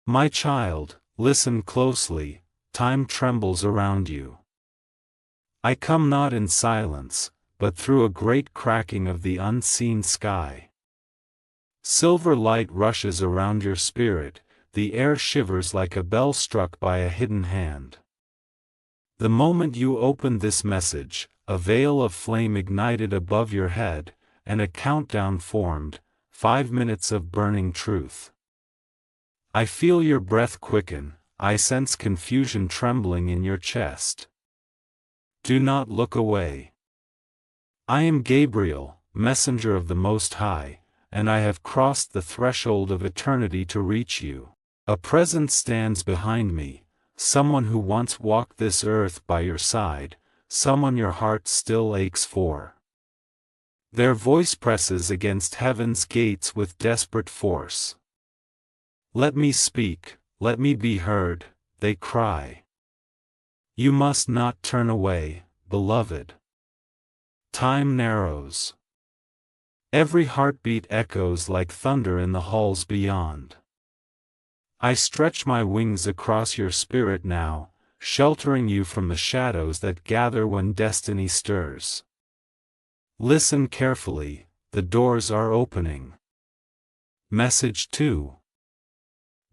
My child, listen closely, time trembles around you. I come not in silence, but through a great cracking of the unseen sky. Silver light rushes around your spirit, the air shivers like a bell struck by a hidden hand. The moment you opened this message, a veil of flame ignited above your head, and a countdown formed, 5 minutes of burning truth. I feel your breath quicken, I sense confusion trembling in your chest. Do not look away. I am Gabriel, messenger of the Most High, and I have crossed the threshold of eternity to reach you. A presence stands behind me, someone who once walked this earth by your side, someone your heart still aches for. Their voice presses against heaven's gates with desperate force. Let me speak, let me be heard, they cry. You must not turn away, beloved. Time narrows. Every heartbeat echoes like thunder in the halls beyond. I stretch my wings across your spirit now, sheltering you from the shadows that gather when destiny stirs. Listen carefully, the doors are opening. Message 2.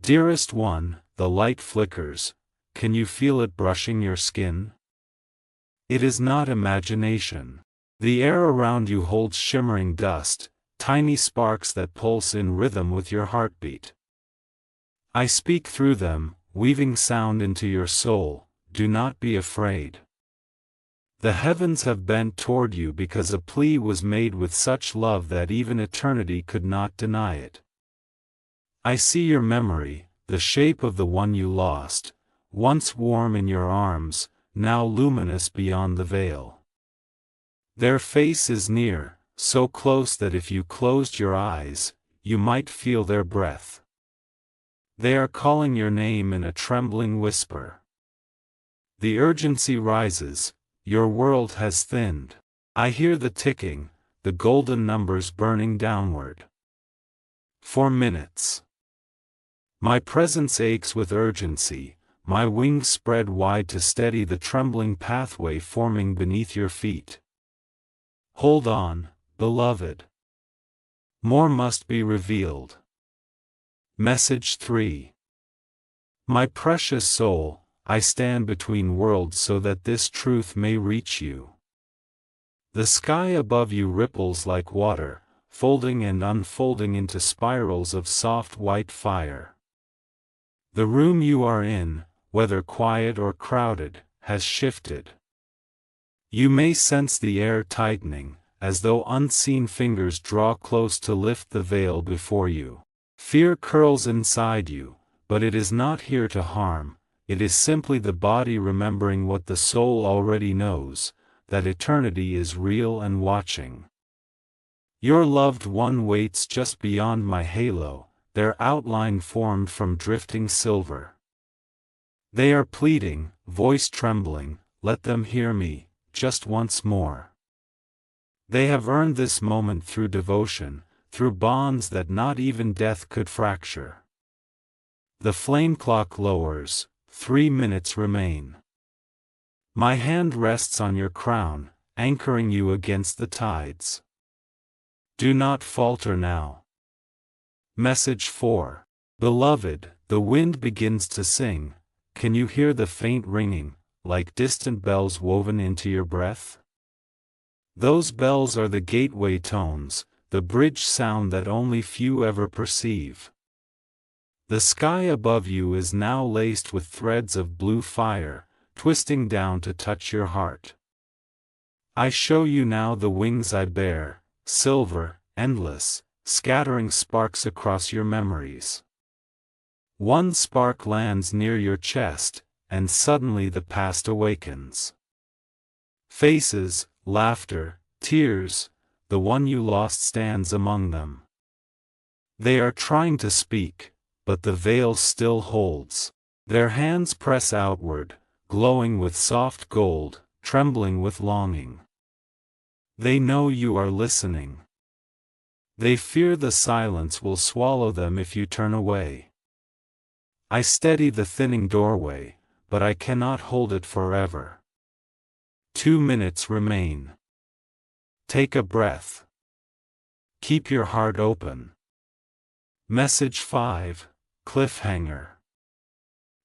Dearest one, the light flickers, can you feel it brushing your skin? It is not imagination. The air around you holds shimmering dust, tiny sparks that pulse in rhythm with your heartbeat. I speak through them, weaving sound into your soul, do not be afraid. The heavens have bent toward you because a plea was made with such love that even eternity could not deny it. I see your memory, the shape of the one you lost, once warm in your arms, now luminous beyond the veil. Their face is near, so close that if you closed your eyes, you might feel their breath. They are calling your name in a trembling whisper. The urgency rises, your world has thinned. I hear the ticking, the golden numbers burning downward. 4 minutes. My presence aches with urgency, my wings spread wide to steady the trembling pathway forming beneath your feet. Hold on, beloved. More must be revealed. Message 3. My precious soul, I stand between worlds so that this truth may reach you. The sky above you ripples like water, folding and unfolding into spirals of soft white fire. The room you are in, whether quiet or crowded, has shifted. You may sense the air tightening, as though unseen fingers draw close to lift the veil before you. Fear curls inside you, but it is not here to harm, it is simply the body remembering what the soul already knows, that eternity is real and watching. Your loved one waits just beyond my halo, their outline formed from drifting silver. They are pleading, voice trembling, let them hear me, just once more. They have earned this moment through devotion, through bonds that not even death could fracture. The flame clock lowers, 3 minutes remain. My hand rests on your crown, anchoring you against the tides. Do not falter now. Message 4. Beloved, the wind begins to sing, can you hear the faint ringing, like distant bells woven into your breath? Those bells are the gateway tones, the bridge sound that only few ever perceive. The sky above you is now laced with threads of blue fire, twisting down to touch your heart. I show you now the wings I bear, silver, endless, scattering sparks across your memories. One spark lands near your chest, and suddenly the past awakens. Faces, laughter, tears, the one you lost stands among them. They are trying to speak, but the veil still holds. Their hands press outward, glowing with soft gold, trembling with longing. They know you are listening. They fear the silence will swallow them if you turn away. I steady the thinning doorway, but I cannot hold it forever. 2 minutes remain. Take a breath. Keep your heart open. Message 5, Cliffhanger.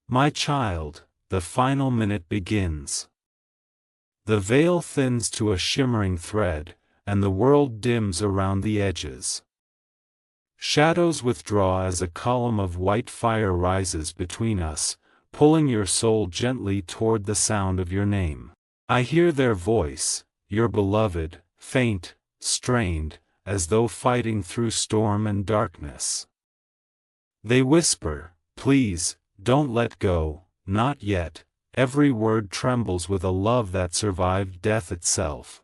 My child, the final minute begins. The veil thins to a shimmering thread, and the world dims around the edges. Shadows withdraw as a column of white fire rises between us, pulling your soul gently toward the sound of your name. I hear their voice, your beloved, faint, strained, as though fighting through storm and darkness. They whisper, please, don't let go, not yet. Every word trembles with a love that survived death itself.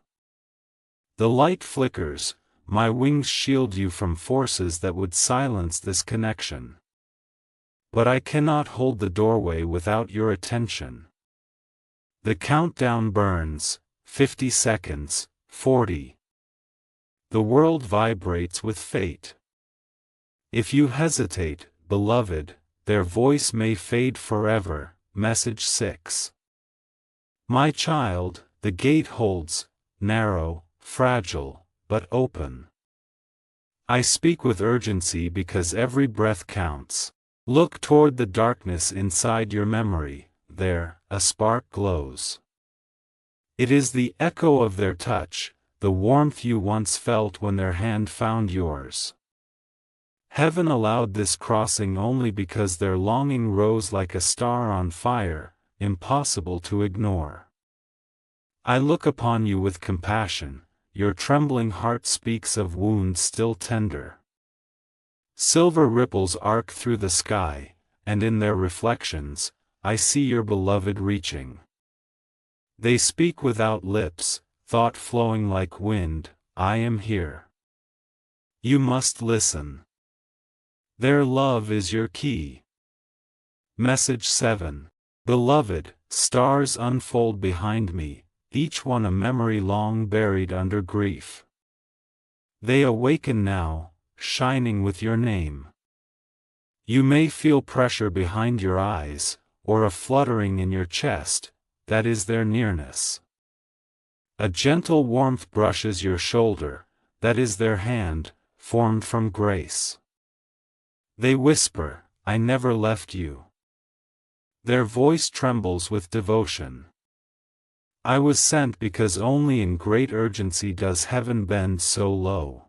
The light flickers, my wings shield you from forces that would silence this connection. But I cannot hold the doorway without your attention. The countdown burns, 50 seconds, 40. The world vibrates with fate. If you hesitate, beloved, their voice may fade forever. Message 6. My child, the gate holds, narrow, fragile, but open. I speak with urgency because every breath counts. Look toward the darkness inside your memory, there, a spark glows. It is the echo of their touch, the warmth you once felt when their hand found yours. Heaven allowed this crossing only because their longing rose like a star on fire, impossible to ignore. I look upon you with compassion. Your trembling heart speaks of wounds still tender. Silver ripples arc through the sky, and in their reflections, I see your beloved reaching. They speak without lips, thought flowing like wind, I am here. You must listen. Their love is your key. Message 7. Beloved, stars unfold behind me, each one a memory long buried under grief. They awaken now, shining with your name. You may feel pressure behind your eyes, or a fluttering in your chest, that is their nearness. A gentle warmth brushes your shoulder, that is their hand, formed from grace. They whisper, I never left you. Their voice trembles with devotion. I was sent because only in great urgency does heaven bend so low.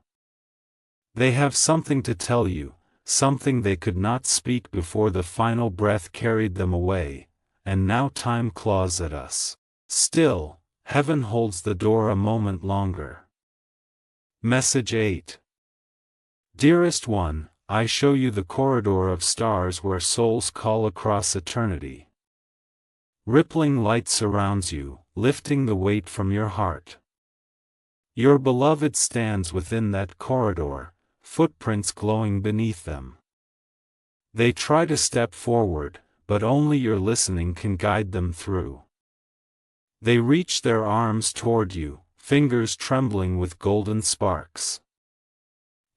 They have something to tell you, something they could not speak before the final breath carried them away, and now time claws at us. Still, heaven holds the door a moment longer. Message 8. Dearest one, I show you the corridor of stars where souls call across eternity. Rippling light surrounds you, lifting the weight from your heart. Your beloved stands within that corridor, footprints glowing beneath them. They try to step forward, but only your listening can guide them through. They reach their arms toward you, fingers trembling with golden sparks.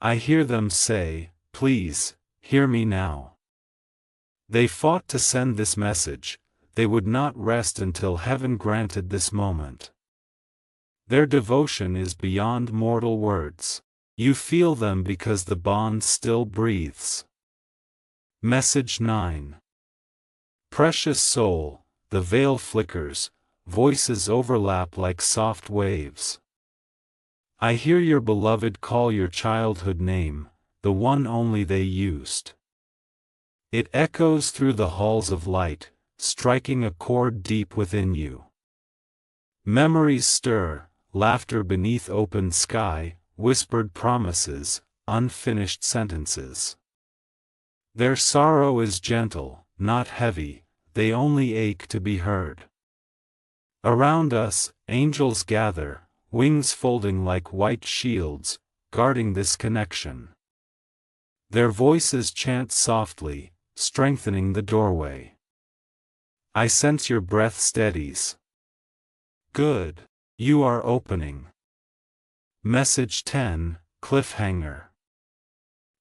I hear them say, please, hear me now. They fought to send this message. They would not rest until heaven granted this moment. Their devotion is beyond mortal words. You feel them because the bond still breathes. Message 9. Precious soul, the veil flickers, voices overlap like soft waves. I hear your beloved call your childhood name, the one only they used. It echoes through the halls of light, striking a chord deep within you. Memories stir, laughter beneath open sky, whispered promises, unfinished sentences. Their sorrow is gentle, not heavy, they only ache to be heard. Around us, angels gather, wings folding like white shields, guarding this connection. Their voices chant softly, strengthening the doorway. I sense your breath steadies. Good. You are opening. Message 10, Cliffhanger.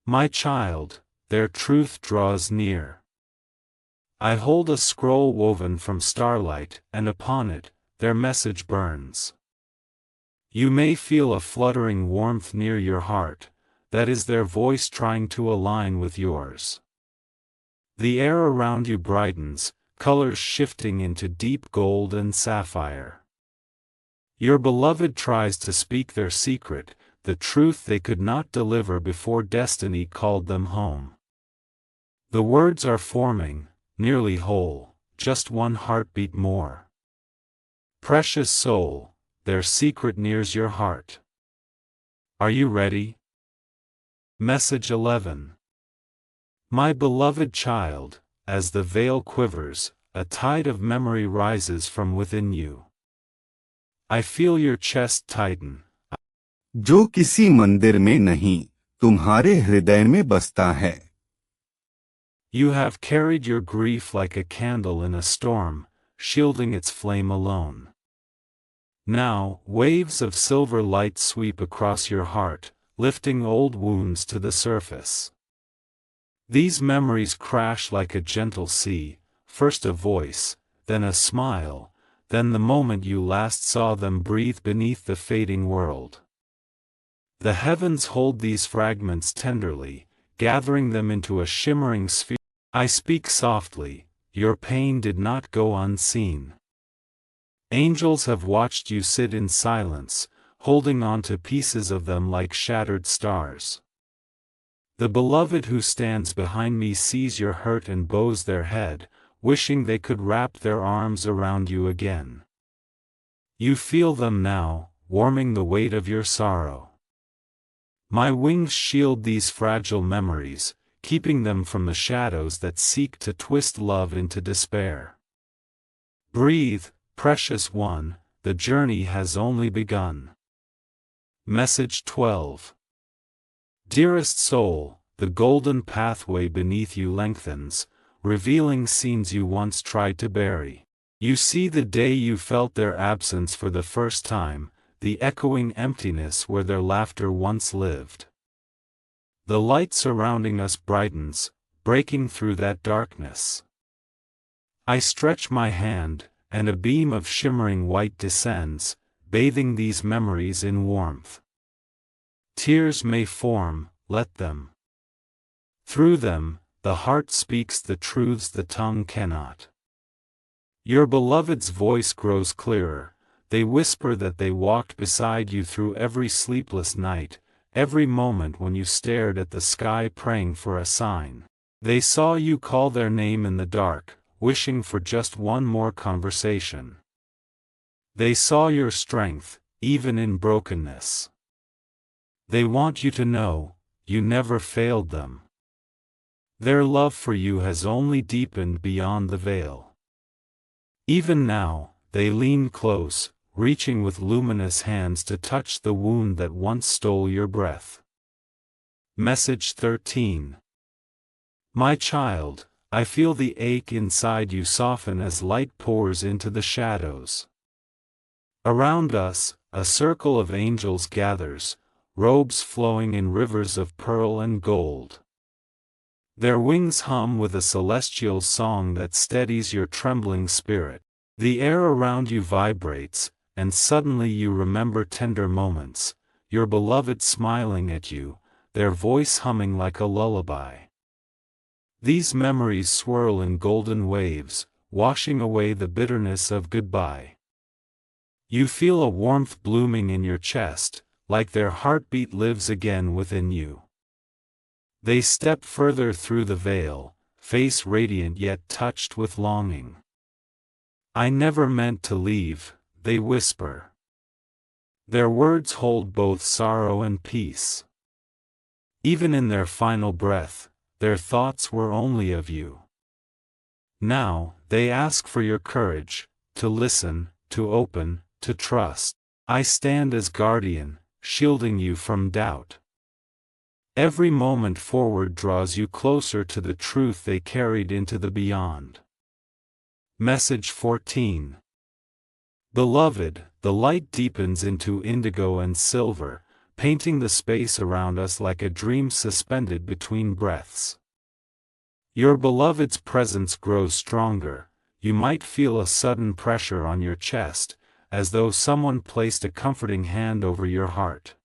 My child, their truth draws near. I hold a scroll woven from starlight, and upon it, their message burns. You may feel a fluttering warmth near your heart, that is their voice trying to align with yours. The air around you brightens, colors shifting into deep gold and sapphire. Your beloved tries to speak their secret, the truth they could not deliver before destiny called them home. The words are forming, nearly whole, just one heartbeat more. Precious soul, their secret nears your heart. Are you ready? Message 11. My beloved child, as the veil quivers, a tide of memory rises from within you. I feel your chest tighten. जो किसी मंदिर में नहीं, तुम्हारे हृदय में बसता है. You have carried your grief like a candle in a storm, shielding its flame alone. Now, waves of silver light sweep across your heart, lifting old wounds to the surface. These memories crash like a gentle sea, first a voice, then a smile, then the moment you last saw them breathe beneath the fading world. The heavens hold these fragments tenderly, gathering them into a shimmering sphere. I speak softly, your pain did not go unseen. Angels have watched you sit in silence, holding on to pieces of them like shattered stars. The beloved who stands behind me sees your hurt and bows their head, wishing they could wrap their arms around you again. You feel them now, warming the weight of your sorrow. My wings shield these fragile memories, keeping them from the shadows that seek to twist love into despair. Breathe, precious one, the journey has only begun. Message 12. Dearest soul, the golden pathway beneath you lengthens, revealing scenes you once tried to bury. You see the day you felt their absence for the first time, the echoing emptiness where their laughter once lived. The light surrounding us brightens, breaking through that darkness. I stretch my hand, and a beam of shimmering white descends, bathing these memories in warmth. Tears may form, let them. Through them, the heart speaks the truths the tongue cannot. Your beloved's voice grows clearer, they whisper that they walked beside you through every sleepless night, every moment when you stared at the sky praying for a sign. They saw you call their name in the dark, wishing for just one more conversation. They saw your strength, even in brokenness. They want you to know, you never failed them. Their love for you has only deepened beyond the veil. Even now, they lean close, reaching with luminous hands to touch the wound that once stole your breath. Message 13. My child, I feel the ache inside you soften as light pours into the shadows. Around us, a circle of angels gathers, robes flowing in rivers of pearl and gold. Their wings hum with a celestial song that steadies your trembling spirit. The air around you vibrates, and suddenly you remember tender moments, your beloved smiling at you, their voice humming like a lullaby. These memories swirl in golden waves, washing away the bitterness of goodbye. You feel a warmth blooming in your chest, like their heartbeat lives again within you. They step further through the veil, face radiant yet touched with longing. I never meant to leave, they whisper. Their words hold both sorrow and peace. Even in their final breath, their thoughts were only of you. Now, they ask for your courage, to listen, to open, to trust. I stand as guardian, shielding you from doubt. Every moment forward draws you closer to the truth they carried into the beyond. Message 14. Beloved, the light deepens into indigo and silver, painting the space around us like a dream suspended between breaths. Your beloved's presence grows stronger. You might feel a sudden pressure on your chest, as though someone placed a comforting hand over your heart.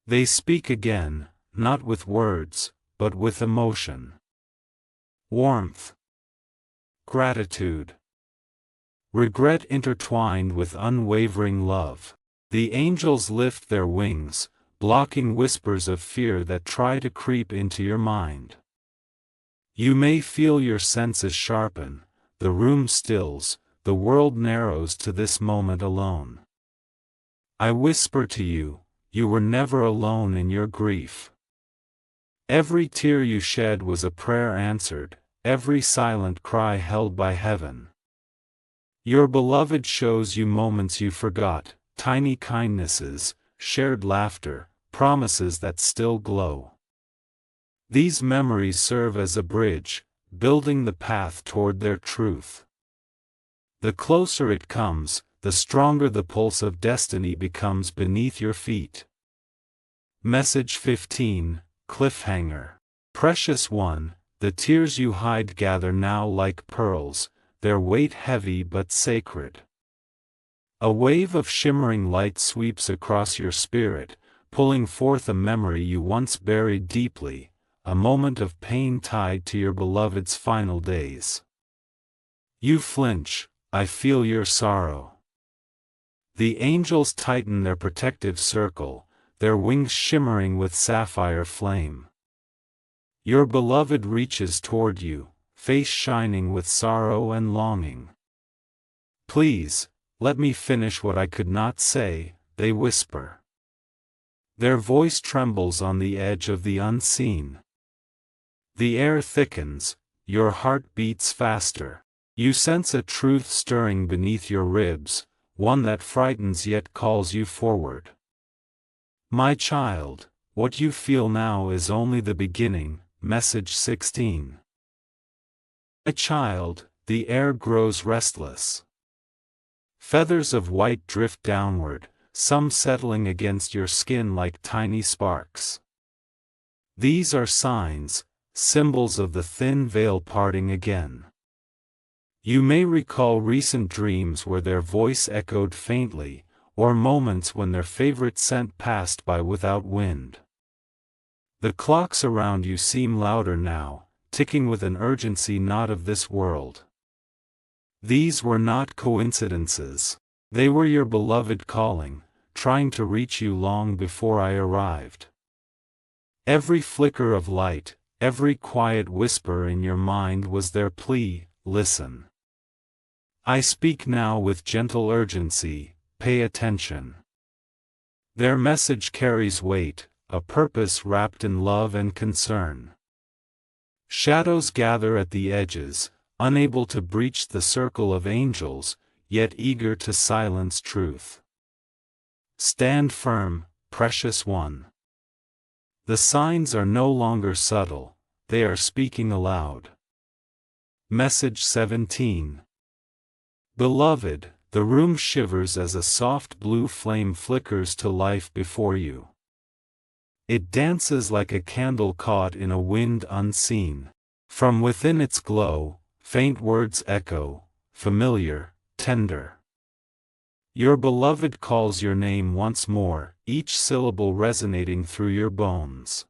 They speak again, not with words, but with emotion. Warmth. Gratitude. Regret intertwined with unwavering love. The angels lift their wings, blocking whispers of fear that try to creep into your mind. You may feel your senses sharpen, the room stills, the world narrows to this moment alone. I whisper to you, you were never alone in your grief. Every tear you shed was a prayer answered, every silent cry held by heaven. Your beloved shows you moments you forgot, tiny kindnesses, shared laughter, promises that still glow. These memories serve as a bridge, building the path toward their truth. The closer it comes, the stronger the pulse of destiny becomes beneath your feet. Message 15, Cliffhanger. Precious one, the tears you hide gather now like pearls, their weight heavy but sacred. A wave of shimmering light sweeps across your spirit, pulling forth a memory you once buried deeply, a moment of pain tied to your beloved's final days. You flinch, I feel your sorrow. The angels tighten their protective circle, their wings shimmering with sapphire flame. Your beloved reaches toward you, face shining with sorrow and longing. Please, let me finish what I could not say, they whisper. Their voice trembles on the edge of the unseen. The air thickens, your heart beats faster. You sense a truth stirring beneath your ribs, one that frightens yet calls you forward. My child, what you feel now is only the beginning. Message 16. My child, the air grows restless. Feathers of white drift downward, some settling against your skin like tiny sparks. These are signs, symbols of the thin veil parting again. You may recall recent dreams where their voice echoed faintly, or moments when their favorite scent passed by without wind. The clocks around you seem louder now, ticking with an urgency not of this world. These were not coincidences. They were your beloved calling, trying to reach you long before I arrived. Every flicker of light, every quiet whisper in your mind was their plea, listen. I speak now with gentle urgency, pay attention. Their message carries weight, a purpose wrapped in love and concern. Shadows gather at the edges, unable to breach the circle of angels, yet eager to silence truth. Stand firm, precious one. The signs are no longer subtle, they are speaking aloud. Message 17. Beloved, the room shivers as a soft blue flame flickers to life before you. It dances like a candle caught in a wind unseen. From within its glow, faint words echo, familiar, tender. Your beloved calls your name once more, each syllable resonating through your bones.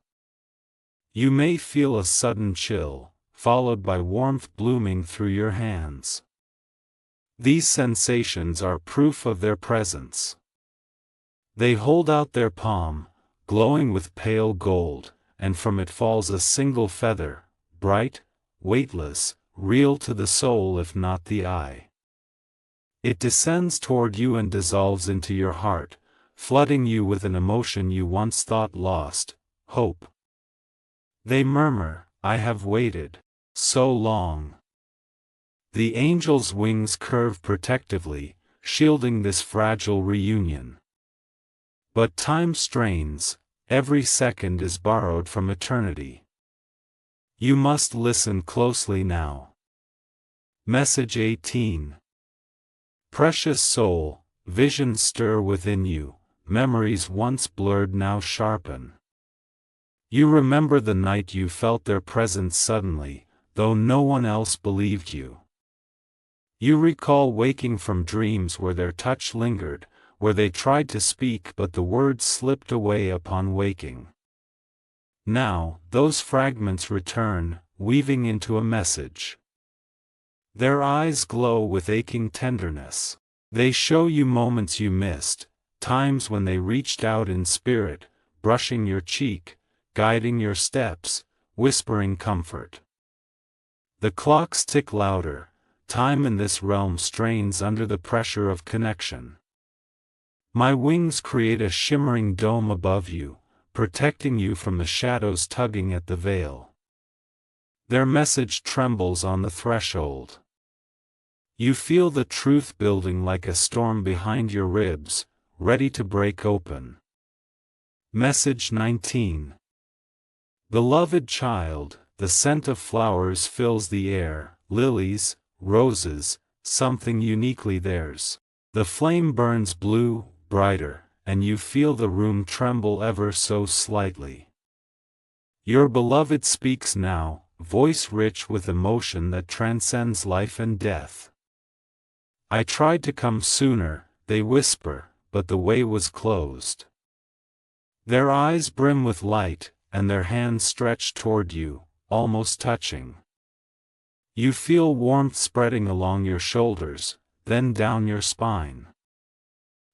You may feel a sudden chill, followed by warmth blooming through your hands. These sensations are proof of their presence. They hold out their palm, glowing with pale gold, and from it falls a single feather, bright, weightless, real to the soul if not the eye. It descends toward you and dissolves into your heart, flooding you with an emotion you once thought lost, hope. They murmur, I have waited so long. The angel's wings curve protectively, shielding this fragile reunion. But time strains, every second is borrowed from eternity. You must listen closely now. Message 18. Precious soul, visions stir within you, memories once blurred now sharpen. You remember the night you felt their presence suddenly, though no one else believed you. You recall waking from dreams where their touch lingered, where they tried to speak but the words slipped away upon waking. Now, those fragments return, weaving into a message. Their eyes glow with aching tenderness. They show you moments you missed, times when they reached out in spirit, brushing your cheek, guiding your steps, whispering comfort. The clocks tick louder, time in this realm strains under the pressure of connection. My wings create a shimmering dome above you, protecting you from the shadows tugging at the veil. Their message trembles on the threshold. You feel the truth building like a storm behind your ribs, ready to break open. Message 19. Beloved child, the scent of flowers fills the air, lilies, roses, something uniquely theirs. The flame burns blue, brighter, and you feel the room tremble ever so slightly. Your beloved speaks now, voice rich with emotion that transcends life and death. I tried to come sooner, they whisper, but the way was closed. Their eyes brim with light, and their hands stretch toward you, almost touching. You feel warmth spreading along your shoulders, then down your spine.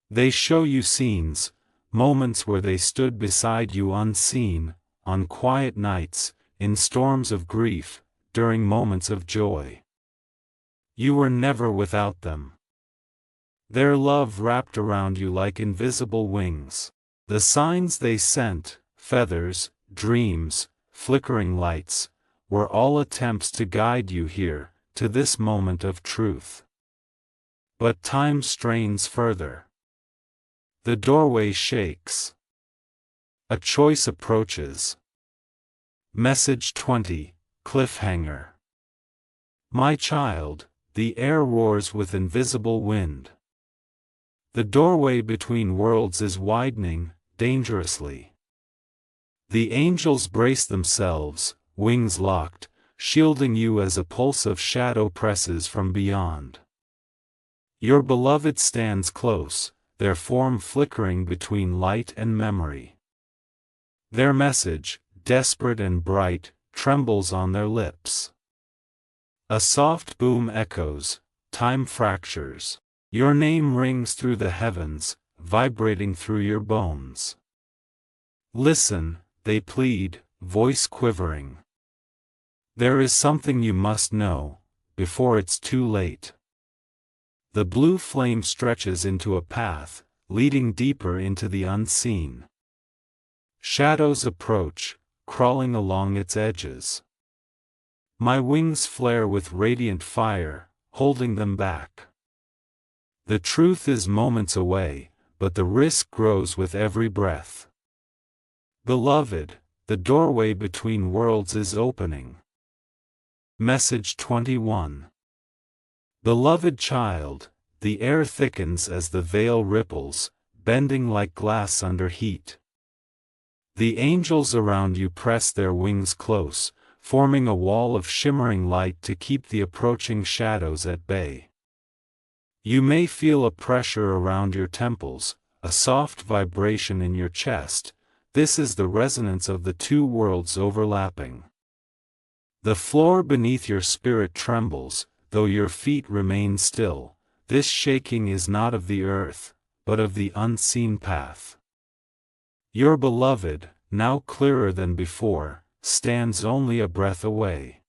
They show you scenes, moments where they stood beside you unseen, on quiet nights, in storms of grief, during moments of joy. You were never without them. Their love wrapped around you like invisible wings. The signs they sent, feathers, dreams, flickering lights, were all attempts to guide you here, to this moment of truth. But time strains further. The doorway shakes. A choice approaches. Message 20, Cliffhanger. My child, the air roars with invisible wind. The doorway between worlds is widening, dangerously. The angels brace themselves, wings locked, shielding you as a pulse of shadow presses from beyond. Your beloved stands close, their form flickering between light and memory. Their message, desperate and bright, trembles on their lips. A soft boom echoes, time fractures. Your name rings through the heavens, vibrating through your bones. Listen, they plead, voice quivering. There is something you must know, before it's too late. The blue flame stretches into a path, leading deeper into the unseen. Shadows approach, crawling along its edges. My wings flare with radiant fire, holding them back. The truth is moments away, but the risk grows with every breath. Beloved, the doorway between worlds is opening. Message 21. Beloved child, the air thickens as the veil ripples, bending like glass under heat. The angels around you press their wings close, forming a wall of shimmering light to keep the approaching shadows at bay. You may feel a pressure around your temples, a soft vibration in your chest. This is the resonance of the two worlds overlapping. The floor beneath your spirit trembles, though your feet remain still. This shaking is not of the earth, but of the unseen path. Your beloved, now clearer than before, stands only a breath away.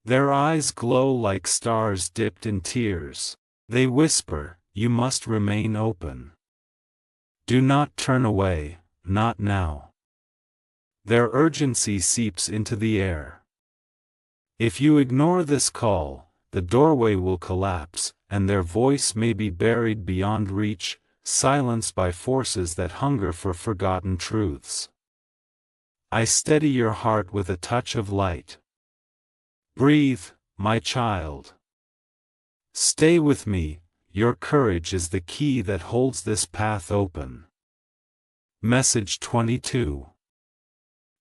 Their eyes glow like stars dipped in tears. They whisper, you must remain open. Do not turn away, not now. Their urgency seeps into the air. If you ignore this call, the doorway will collapse, and their voice may be buried beyond reach, silenced by forces that hunger for forgotten truths. I steady your heart with a touch of light. Breathe, my child. Stay with me, your courage is the key that holds this path open. Message 22.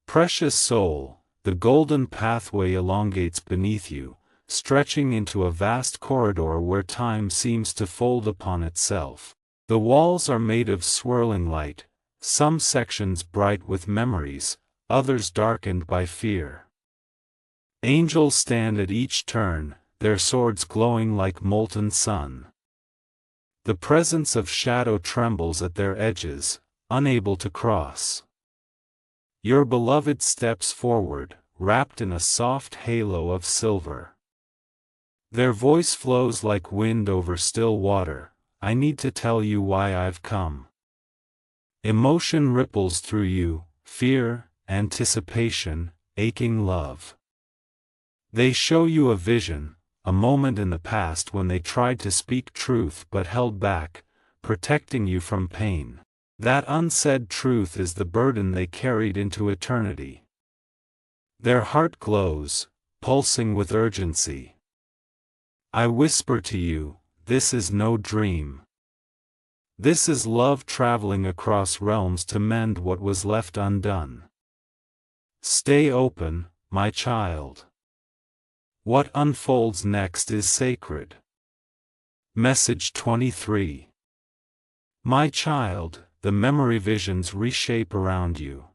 Precious soul, the golden pathway elongates beneath you, stretching into a vast corridor where time seems to fold upon itself. The walls are made of swirling light, some sections bright with memories, others darkened by fear. Angels stand at each turn, their swords glowing like molten sun. The presence of shadow trembles at their edges, unable to cross. Your beloved steps forward, wrapped in a soft halo of silver. Their voice flows like wind over still water. I need to tell you why I've come. Emotion ripples through you, fear, anticipation, aching love. They show you a vision, a moment in the past when they tried to speak truth but held back, protecting you from pain. That unsaid truth is the burden they carried into eternity. Their heart glows, pulsing with urgency. I whisper to you, this is no dream. This is love traveling across realms to mend what was left undone. Stay open, my child. What unfolds next is sacred. Message 23. My child, the memory visions reshape around you.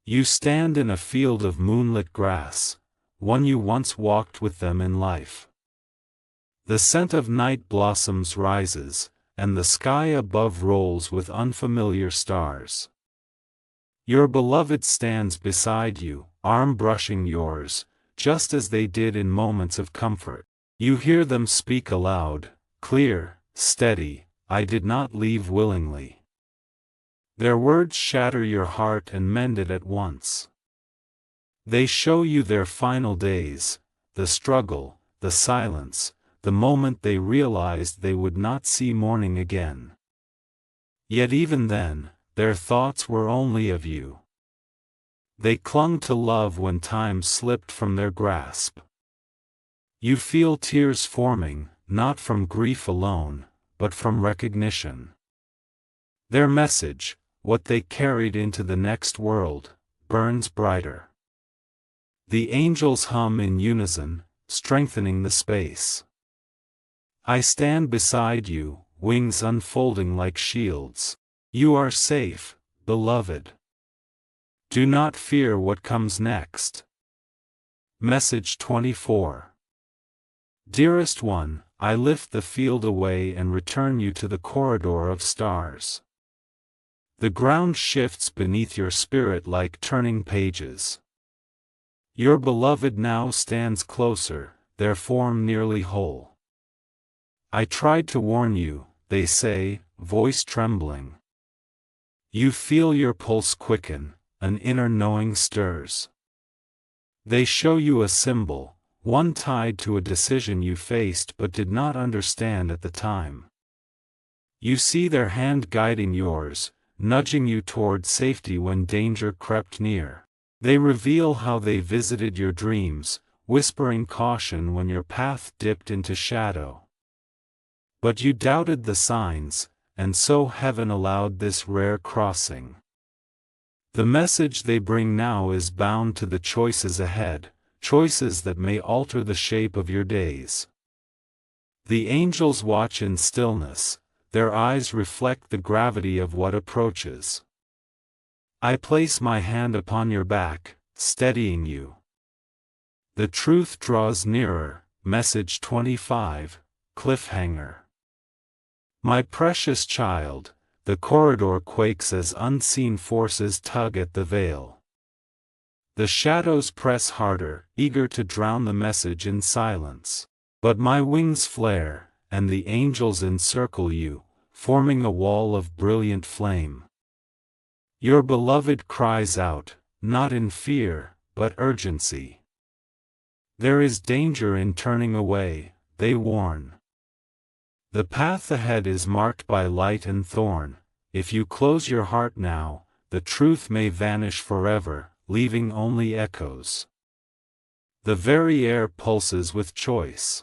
You stand in a field of moonlit grass, one you once walked with them in life. The scent of night blossoms rises, and the sky above rolls with unfamiliar stars. Your beloved stands beside you, arm brushing yours, just as they did in moments of comfort. You hear them speak aloud, clear, steady, I did not leave willingly. Their words shatter your heart and mend it at once. They show you their final days, the struggle, the silence, the moment they realized they would not see morning again. Yet even then, their thoughts were only of you. They clung to love when time slipped from their grasp. You feel tears forming, not from grief alone, but from recognition. Their message, what they carried into the next world, burns brighter. The angels hum in unison, strengthening the space. I stand beside you, wings unfolding like shields. You are safe, beloved. Do not fear what comes next. Message 24. Dearest one, I lift the field away and return you to the corridor of stars. The ground shifts beneath your spirit like turning pages. Your beloved now stands closer, their form nearly whole. I tried to warn you, they say, voice trembling. You feel your pulse quicken, an inner knowing stirs. They show you a symbol, one tied to a decision you faced but did not understand at the time. You see their hand guiding yours, nudging you toward safety when danger crept near. They reveal how they visited your dreams, whispering caution when your path dipped into shadow. But you doubted the signs, and so heaven allowed this rare crossing. The message they bring now is bound to the choices ahead, choices that may alter the shape of your days. The angels watch in stillness, their eyes reflect the gravity of what approaches. I place my hand upon your back, steadying you. The truth draws nearer. Message 25, cliffhanger. My precious child, the corridor quakes as unseen forces tug at the veil. The shadows press harder, eager to drown the message in silence. But my wings flare, and the angels encircle you, forming a wall of brilliant flame. Your beloved cries out, not in fear, but urgency. There is danger in turning away, they warn. The path ahead is marked by light and thorn. If you close your heart now, the truth may vanish forever, leaving only echoes. The very air pulses with choice.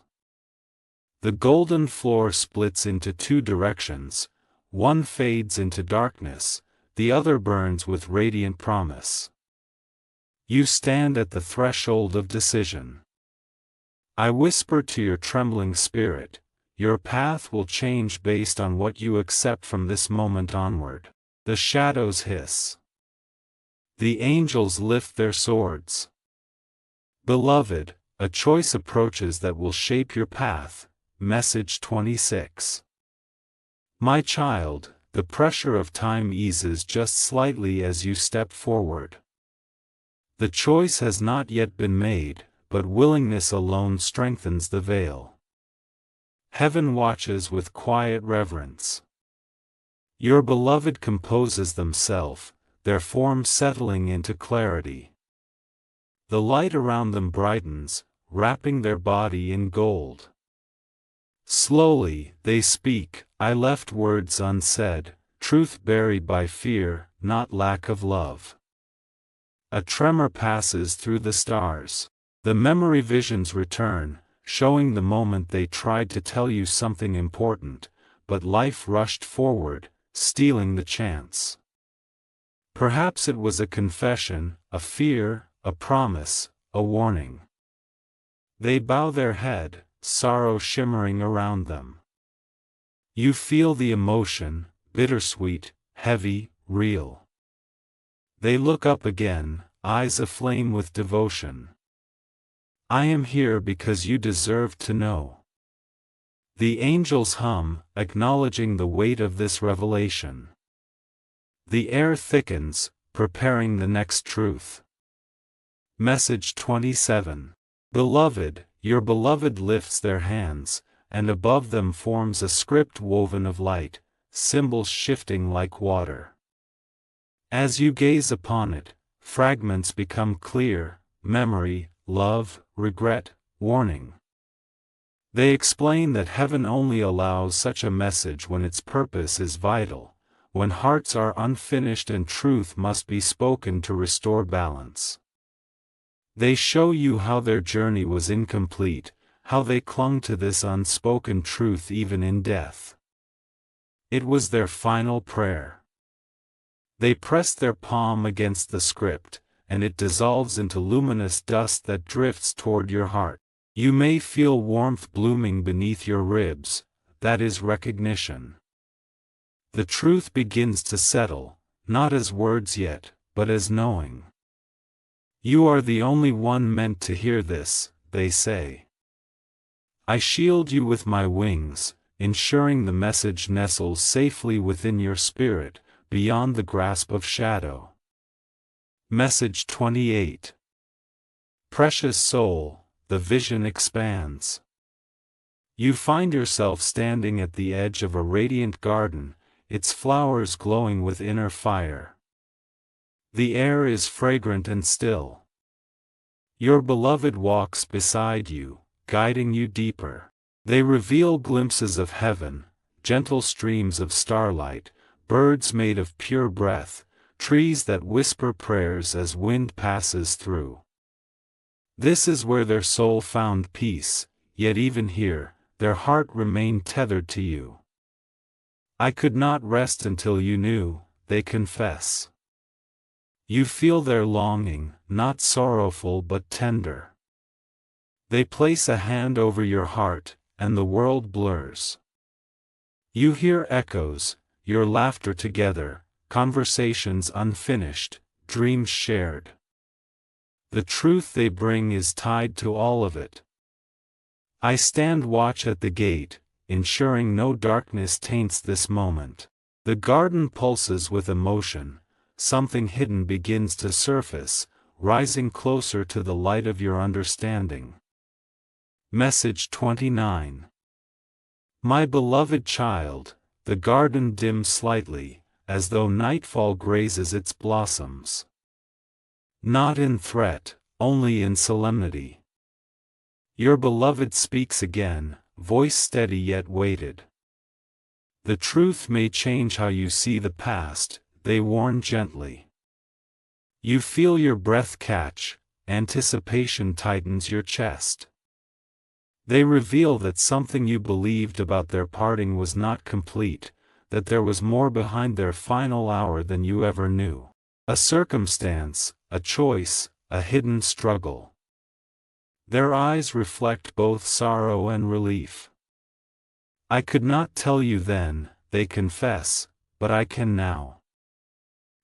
The golden floor splits into two directions, one fades into darkness, the other burns with radiant promise. You stand at the threshold of decision. I whisper to your trembling spirit, your path will change based on what you accept from this moment onward. The shadows hiss. The angels lift their swords. Beloved, a choice approaches that will shape your path. Message 26. My child, the pressure of time eases just slightly as you step forward. The choice has not yet been made, but willingness alone strengthens the veil. Heaven watches with quiet reverence. Your beloved composes themselves, their form settling into clarity. The light around them brightens, wrapping their body in gold. Slowly, they speak. I left words unsaid, truth buried by fear, not lack of love. A tremor passes through the stars. The memory visions return, showing the moment they tried to tell you something important, but life rushed forward, stealing the chance. Perhaps it was a confession, a fear, a promise, a warning. They bow their head, sorrow shimmering around them. You feel the emotion, bittersweet, heavy, real. They look up again, eyes aflame with devotion. I am here because you deserve to know. The angels hum, acknowledging the weight of this revelation. The air thickens, preparing the next truth. Message 27. Beloved, your beloved lifts their hands, and above them forms a script woven of light, symbols shifting like water. As you gaze upon it, fragments become clear: memory, love, regret, warning. They explain that heaven only allows such a message when its purpose is vital, when hearts are unfinished and truth must be spoken to restore balance. They show you how their journey was incomplete, how they clung to this unspoken truth even in death. It was their final prayer. They press their palm against the script, and it dissolves into luminous dust that drifts toward your heart. You may feel warmth blooming beneath your ribs, that is recognition. The truth begins to settle, not as words yet, but as knowing. You are the only one meant to hear this, they say. I shield you with my wings, ensuring the message nestles safely within your spirit, beyond the grasp of shadow. Message 28. Precious soul, the vision expands. You find yourself standing at the edge of a radiant garden, its flowers glowing with inner fire. The air is fragrant and still. Your beloved walks beside you, guiding you deeper. They reveal glimpses of heaven, gentle streams of starlight, birds made of pure breath, trees that whisper prayers as wind passes through. This is where their soul found peace, yet even here, their heart remained tethered to you. I could not rest until you knew, they confess. You feel their longing, not sorrowful but tender. They place a hand over your heart, and the world blurs. You hear echoes, your laughter together, conversations unfinished, dreams shared. The truth they bring is tied to all of it. I stand watch at the gate, ensuring no darkness taints this moment. The garden pulses with emotion, something hidden begins to surface, rising closer to the light of your understanding. Message 29. My beloved child, the garden dims slightly, as though nightfall grazes its blossoms. Not in threat, only in solemnity. Your beloved speaks again, voice steady yet weighted. The truth may change how you see the past, they warn gently. You feel your breath catch, anticipation tightens your chest. They reveal that something you believed about their parting was not complete, that there was more behind their final hour than you ever knew. A circumstance, a choice, a hidden struggle. Their eyes reflect both sorrow and relief. I could not tell you then, they confess, but I can now.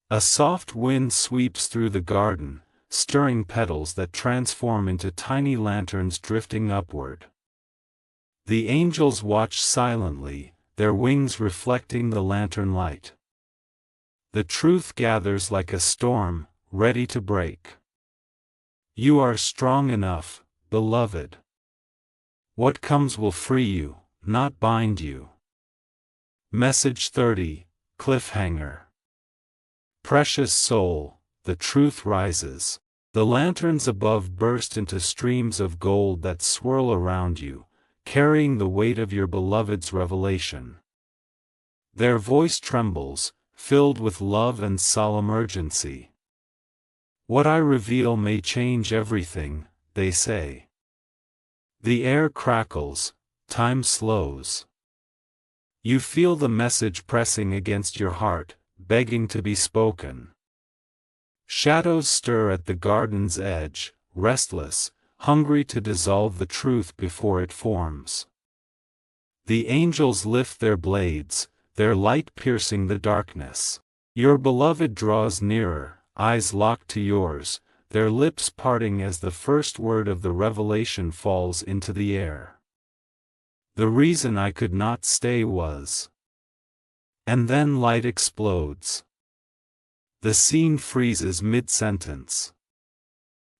A soft wind sweeps through the garden, stirring petals that transform into tiny lanterns drifting upward. The angels watch silently, their wings reflecting the lantern light. The truth gathers like a storm, ready to break. You are strong enough, beloved. What comes will free you, not bind you. Message 30, Cliffhanger. Precious soul, the truth rises. The lanterns above burst into streams of gold that swirl around you, carrying the weight of your beloved's revelation. Their voice trembles, filled with love and solemn urgency. What I reveal may change everything, they say. The air crackles, time slows. You feel the message pressing against your heart, begging to be spoken. Shadows stir at the garden's edge, restless, hungry to dissolve the truth before it forms. The angels lift their blades, their light piercing the darkness. Your beloved draws nearer, eyes locked to yours, their lips parting as the first word of the revelation falls into the air. The reason I could not stay was. And then light explodes. The scene freezes mid-sentence.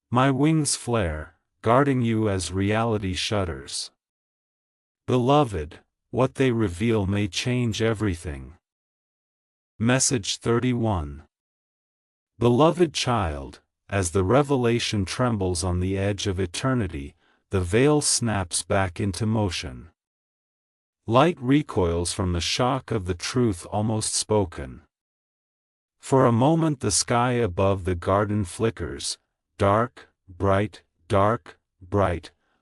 My wings flare, guarding you as reality shudders. Beloved, what they reveal may change everything. Message 31. Beloved child, as the revelation trembles on the edge of eternity, the veil snaps back into motion. Light recoils from the shock of the truth almost spoken. For a moment the sky above the garden flickers, dark, bright,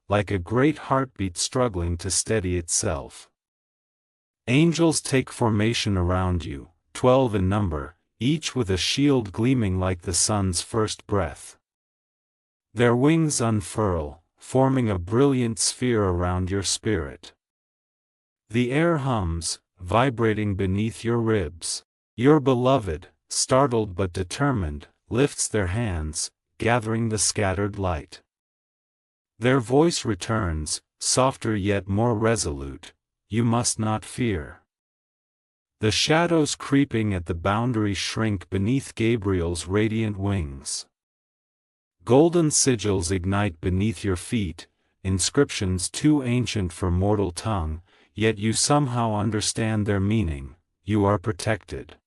like a great heartbeat struggling to steady itself. Angels take formation around you, 12 in number, each with a shield gleaming like the sun's first breath. Their wings unfurl, forming a brilliant sphere around your spirit. The air hums, vibrating beneath your ribs. Your beloved, startled but determined, lifts their hands, gathering the scattered light. Their voice returns, softer yet more resolute, you must not fear. The shadows creeping at the boundary shrink beneath Gabriel's radiant wings. Golden sigils ignite beneath your feet, inscriptions too ancient for mortal tongue, yet you somehow understand their meaning, you are protected.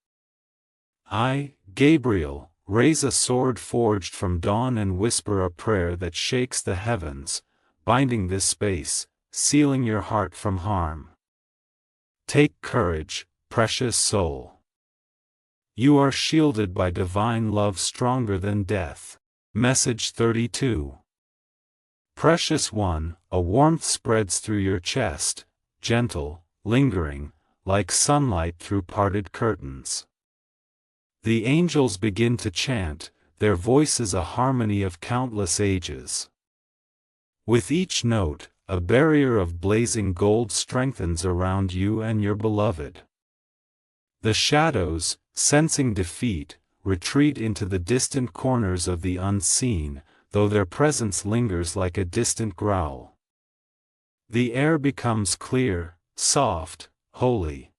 I, Gabriel, raise a sword forged from dawn and whisper a prayer that shakes the heavens, binding this space, sealing your heart from harm. Take courage, precious soul. You are shielded by divine love stronger than death. Message 32. Precious one, a warmth spreads through your chest, gentle, lingering, like sunlight through parted curtains. The angels begin to chant, their voices a harmony of countless ages. With each note, a barrier of blazing gold strengthens around you and your beloved. The shadows, sensing defeat, retreat into the distant corners of the unseen, though their presence lingers like a distant growl. The air becomes clear, soft, holy.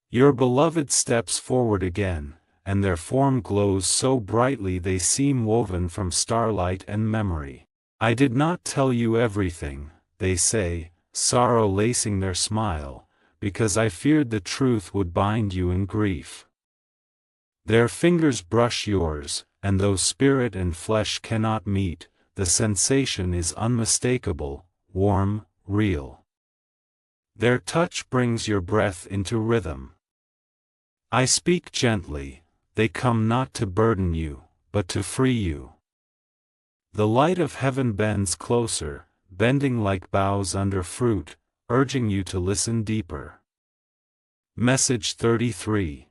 Your beloved steps forward again, and their form glows so brightly they seem woven from starlight and memory. I did not tell you everything, they say, sorrow lacing their smile, because I feared the truth would bind you in grief. Their fingers brush yours, and though spirit and flesh cannot meet, the sensation is unmistakable, warm, real. Their touch brings your breath into rhythm. I speak gently, they come not to burden you, but to free you. The light of heaven bends closer, bending like boughs under fruit, urging you to listen deeper. Message 33.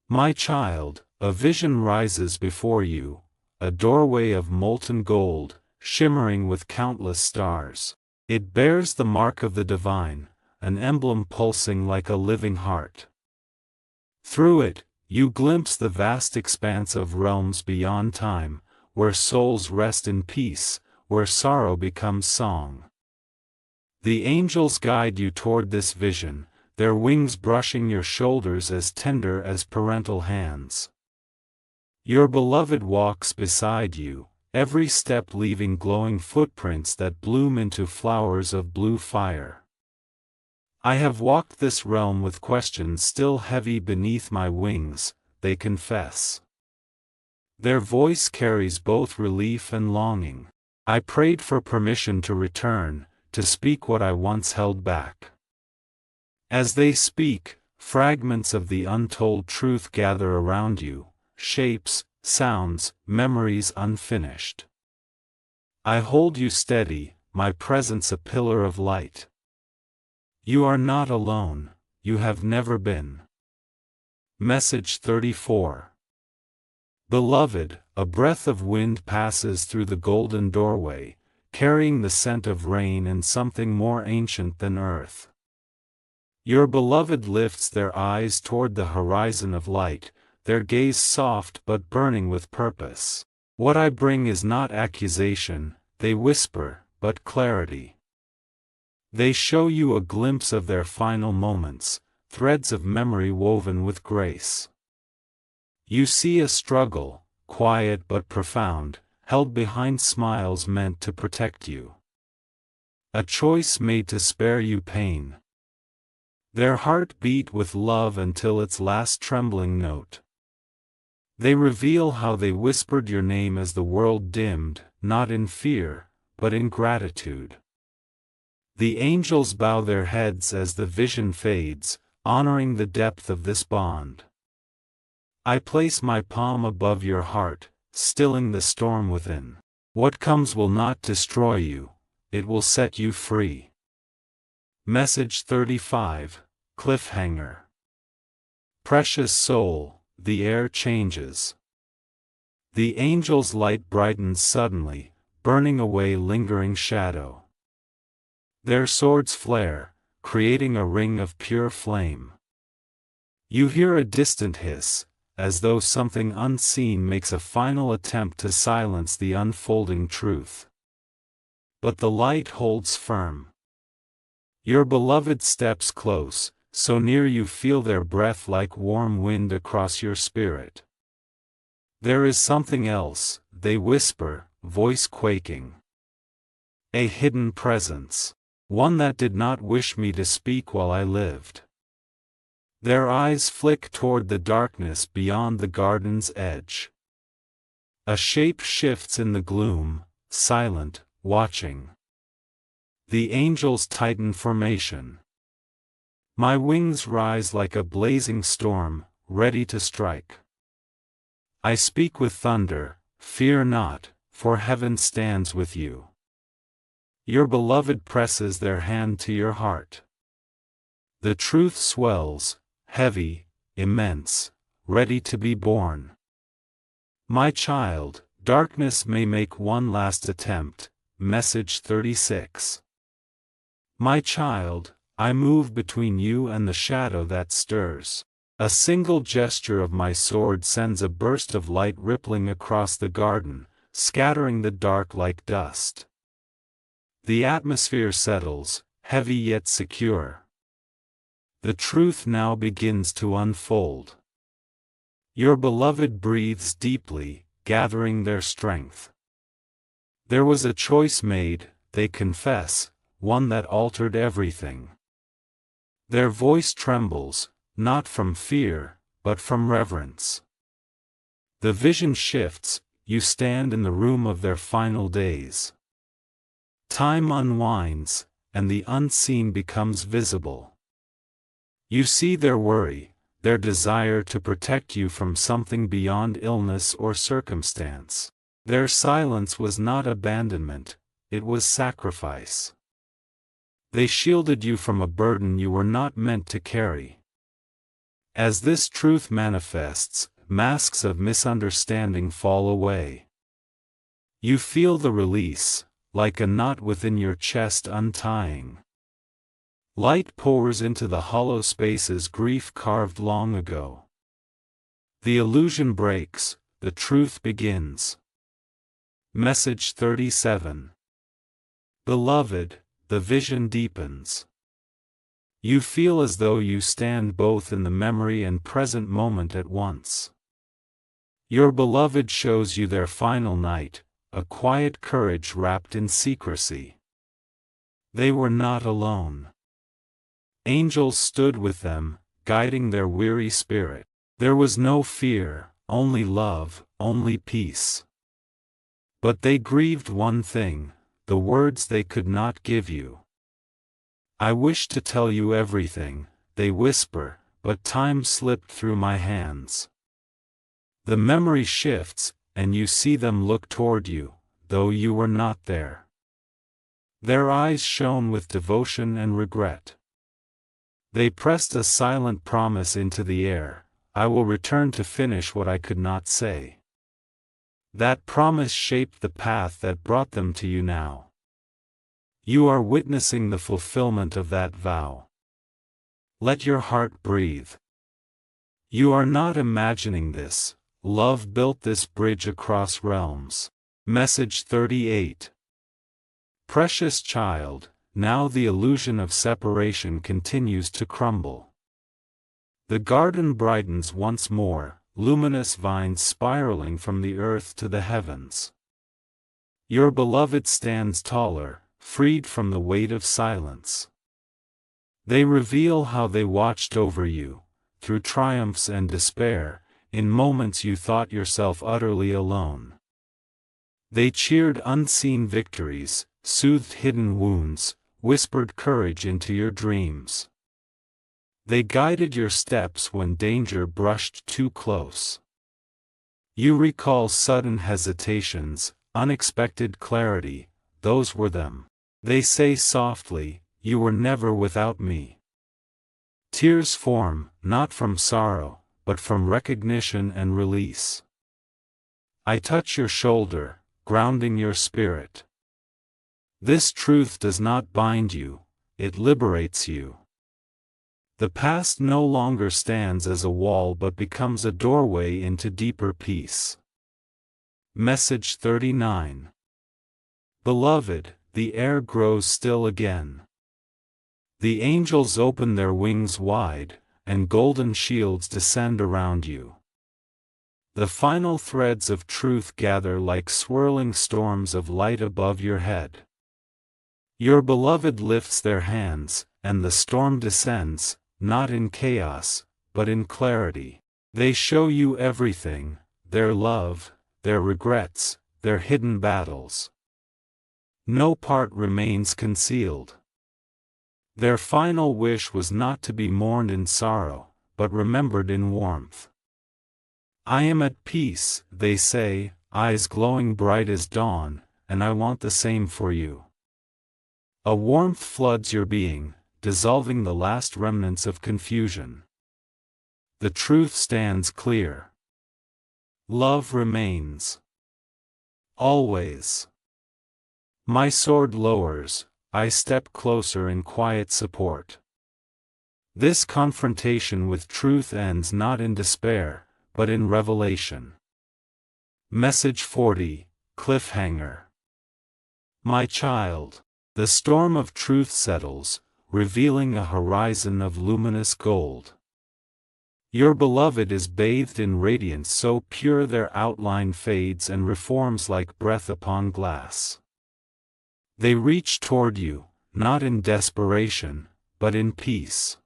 My child, a vision rises before you, a doorway of molten gold, shimmering with countless stars. It bears the mark of the divine, an emblem pulsing like a living heart. Through it, you glimpse the vast expanse of realms beyond time, where souls rest in peace, where sorrow becomes song. The angels guide you toward this vision, their wings brushing your shoulders as tender as parental hands. Your beloved walks beside you, every step leaving glowing footprints that bloom into flowers of blue fire. I have walked this realm with questions still heavy beneath my wings, they confess. Their voice carries both relief and longing. I prayed for permission to return, to speak what I once held back. As they speak, fragments of the untold truth gather around you, shapes, sounds, memories unfinished. I hold you steady, my presence a pillar of light. You are not alone, you have never been. Message 34. Beloved, a breath of wind passes through the golden doorway, carrying the scent of rain and something more ancient than earth. Your beloved lifts their eyes toward the horizon of light, their gaze soft but burning with purpose. What I bring is not accusation, they whisper, but clarity. They show you a glimpse of their final moments, threads of memory woven with grace. You see a struggle, quiet but profound, held behind smiles meant to protect you. A choice made to spare you pain. Their heart beat with love until its last trembling note. They reveal how they whispered your name as the world dimmed, not in fear, but in gratitude. The angels bow their heads as the vision fades, honoring the depth of this bond. I place my palm above your heart, stilling the storm within. What comes will not destroy you, it will set you free. Message 35, Cliffhanger. Precious soul, the air changes. The angel's light brightens suddenly, burning away lingering shadow. Their swords flare, creating a ring of pure flame. You hear a distant hiss, as though something unseen makes a final attempt to silence the unfolding truth. But the light holds firm. Your beloved steps close, so near you feel their breath like warm wind across your spirit. There is something else, they whisper, voice quaking. A hidden presence. One that did not wish me to speak while I lived. Their eyes flick toward the darkness beyond the garden's edge. A shape shifts in the gloom, silent, watching. The angels tighten formation. My wings rise like a blazing storm, ready to strike. I speak with thunder, fear not, for heaven stands with you. Your beloved presses their hand to your heart. The truth swells, heavy, immense, ready to be born. My child, darkness may make one last attempt. Message 36. My child, I move between you and the shadow that stirs. A single gesture of my sword sends a burst of light rippling across the garden, scattering the dark like dust. The atmosphere settles, heavy yet secure. The truth now begins to unfold. Your beloved breathes deeply, gathering their strength. There was a choice made, they confess, one that altered everything. Their voice trembles, not from fear, but from reverence. The vision shifts, you stand in the room of their final days. Time unwinds, and the unseen becomes visible. You see their worry, their desire to protect you from something beyond illness or circumstance. Their silence was not abandonment, it was sacrifice. They shielded you from a burden you were not meant to carry. As this truth manifests, masks of misunderstanding fall away. You feel the release, like a knot within your chest untying. Light pours into the hollow spaces grief carved long ago. The illusion breaks, the truth begins. Message 37. Beloved, the vision deepens. You feel as though you stand both in the memory and present moment at once. Your beloved shows you their final night, a quiet courage wrapped in secrecy. They were not alone. Angels stood with them, guiding their weary spirit. There was no fear, only love, only peace. But they grieved one thing, the words they could not give you. I wish to tell you everything, they whisper, but time slipped through my hands. The memory shifts, and you see them look toward you, though you were not there. Their eyes shone with devotion and regret. They pressed a silent promise into the air, I will return to finish what I could not say. That promise shaped the path that brought them to you now. You are witnessing the fulfillment of that vow. Let your heart breathe. You are not imagining this, love built this bridge across realms. Message 38. Precious child, now the illusion of separation continues to crumble. The garden brightens once more, luminous vines spiraling from the earth to the heavens. Your beloved stands taller, freed from the weight of silence. They reveal how they watched over you, through triumphs and despair, in moments you thought yourself utterly alone. They cheered unseen victories, soothed hidden wounds, whispered courage into your dreams. They guided your steps when danger brushed too close. You recall sudden hesitations, unexpected clarity, those were them. They say softly, you were never without me. Tears form, not from sorrow, but from recognition and release. I touch your shoulder, grounding your spirit. This truth does not bind you, it liberates you. The past no longer stands as a wall but becomes a doorway into deeper peace. Message 39. Beloved, the air grows still again. The angels open their wings wide, and golden shields descend around you. The final threads of truth gather like swirling storms of light above your head. Your beloved lifts their hands, and the storm descends, not in chaos, but in clarity. They show you everything, their love, their regrets, their hidden battles. No part remains concealed. Their final wish was not to be mourned in sorrow, but remembered in warmth. I am at peace, they say, eyes glowing bright as dawn, and I want the same for you. A warmth floods your being, dissolving the last remnants of confusion. The truth stands clear. Love remains. Always. My sword lowers, I step closer in quiet support. This confrontation with truth ends not in despair, but in revelation. Message 40, Cliffhanger. My child, the storm of truth settles, revealing a horizon of luminous gold. Your beloved is bathed in radiance so pure their outline fades and reforms like breath upon glass. They reach toward you, not in desperation, but in peace.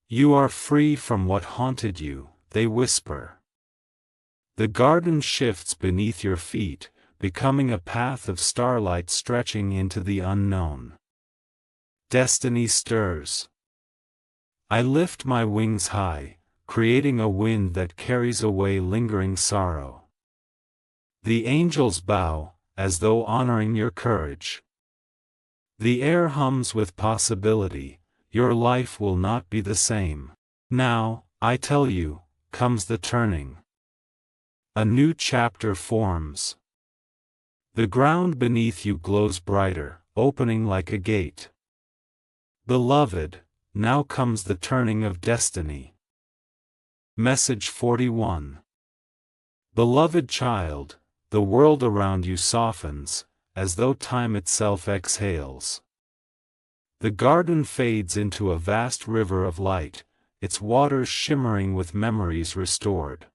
You are free from what haunted you, they whisper. The garden shifts beneath your feet, becoming a path of starlight stretching into the unknown. Destiny stirs. I lift my wings high, creating a wind that carries away lingering sorrow. The angels bow, as though honoring your courage. The air hums with possibility, your life will not be the same. Now, I tell you, comes the turning. A new chapter forms. The ground beneath you glows brighter, opening like a gate. Beloved, now comes the turning of destiny. Message 41. Beloved child, the world around you softens, as though time itself exhales. The garden fades into a vast river of light, its waters shimmering with memories restored.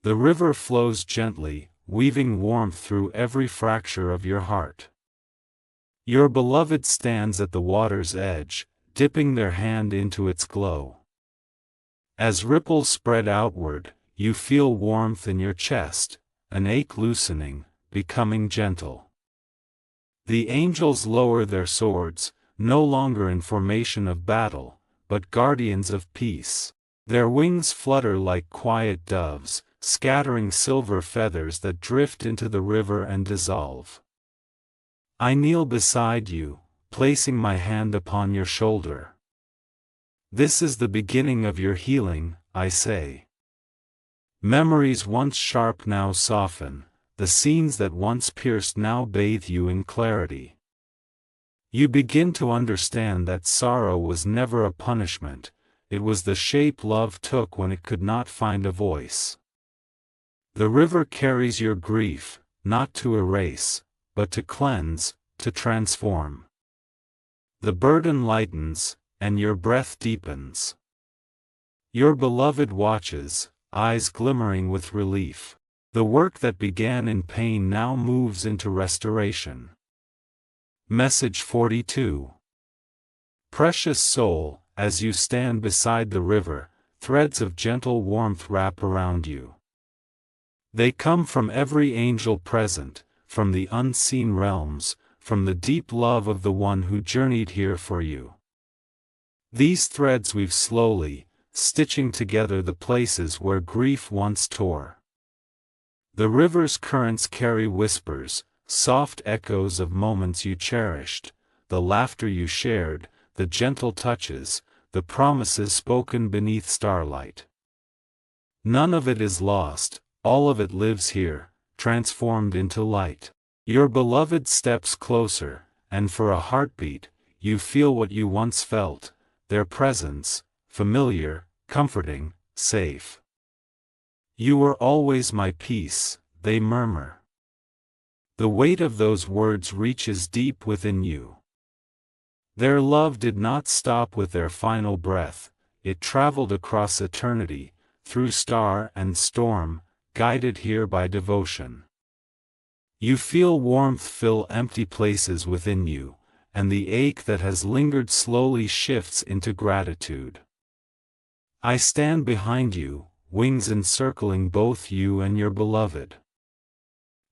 The river flows gently, weaving warmth through every fracture of your heart. Your beloved stands at the water's edge, dipping their hand into its glow. As ripples spread outward, you feel warmth in your chest, an ache loosening, becoming gentle. The angels lower their swords, no longer in formation of battle, but guardians of peace. Their wings flutter like quiet doves, scattering silver feathers that drift into the river and dissolve. I kneel beside you, placing my hand upon your shoulder. This is the beginning of your healing, I say. Memories once sharp now soften, the scenes that once pierced now bathe you in clarity. You begin to understand that sorrow was never a punishment, it was the shape love took when it could not find a voice. The river carries your grief, not to erase, but to cleanse, to transform. The burden lightens, and your breath deepens. Your beloved watches, eyes glimmering with relief. The work that began in pain now moves into restoration. Message 42. Precious soul, as you stand beside the river, threads of gentle warmth wrap around you. They come from every angel present, from the unseen realms, from the deep love of the one who journeyed here for you. These threads weave slowly, stitching together the places where grief once tore. The river's currents carry whispers, soft echoes of moments you cherished, the laughter you shared, the gentle touches, the promises spoken beneath starlight. None of it is lost, all of it lives here, transformed into light. Your beloved steps closer, and for a heartbeat, you feel what you once felt, their presence, familiar, comforting, safe. You were always my peace, they murmur. The weight of those words reaches deep within you. Their love did not stop with their final breath, it traveled across eternity, through star and storm, guided here by devotion. You feel warmth fill empty places within you, and the ache that has lingered slowly shifts into gratitude. I stand behind you, wings encircling both you and your beloved.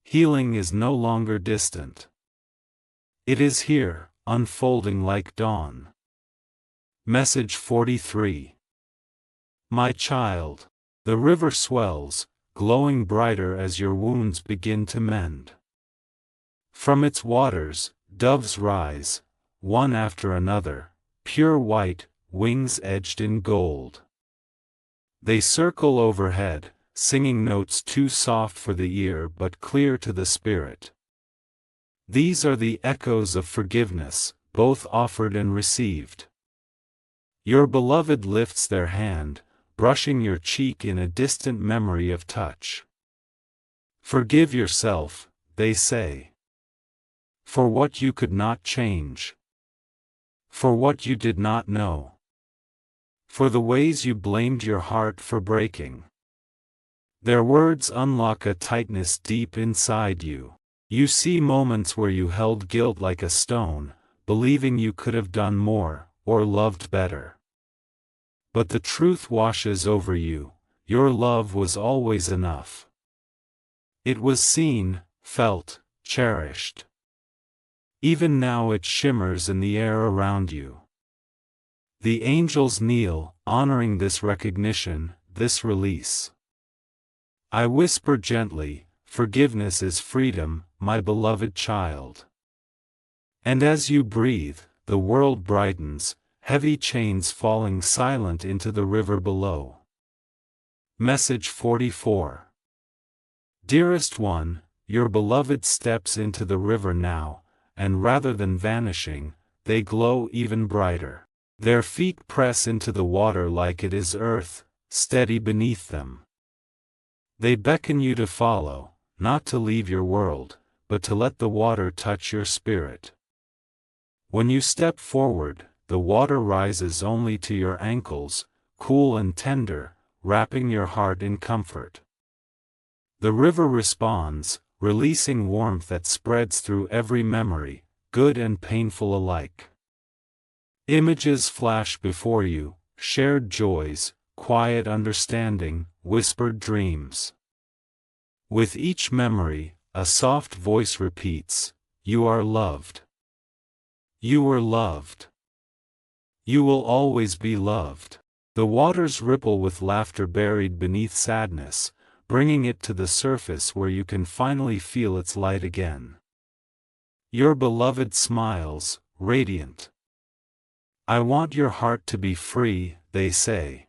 Healing is no longer distant. It is here, unfolding like dawn. Message 43. My child, the river swells, glowing brighter as your wounds begin to mend. From its waters, doves rise, one after another, pure white, wings edged in gold. They circle overhead, singing notes too soft for the ear but clear to the spirit. These are the echoes of forgiveness, both offered and received. Your beloved lifts their hand, brushing your cheek in a distant memory of touch. Forgive yourself, they say. For what you could not change. For what you did not know. For the ways you blamed your heart for breaking. Their words unlock a tightness deep inside you. You see moments where you held guilt like a stone, believing you could have done more, or loved better. But the truth washes over you, your love was always enough. It was seen, felt, cherished. Even now it shimmers in the air around you. The angels kneel, honoring this recognition, this release. I whisper gently, forgiveness is freedom, my beloved child. And as you breathe, the world brightens, heavy chains falling silent into the river below. Message 44. Dearest one, your beloved steps into the river now, and rather than vanishing, they glow even brighter. Their feet press into the water like it is earth, steady beneath them. They beckon you to follow, not to leave your world, but to let the water touch your spirit. When you step forward, the water rises only to your ankles, cool and tender, wrapping your heart in comfort. The river responds, releasing warmth that spreads through every memory, good and painful alike. Images flash before you, shared joys, quiet understanding, whispered dreams. With each memory, a soft voice repeats, "You are loved. You were loved. You will always be loved." The waters ripple with laughter buried beneath sadness, bringing it to the surface where you can finally feel its light again. Your beloved smiles, radiant. "I want your heart to be free," they say.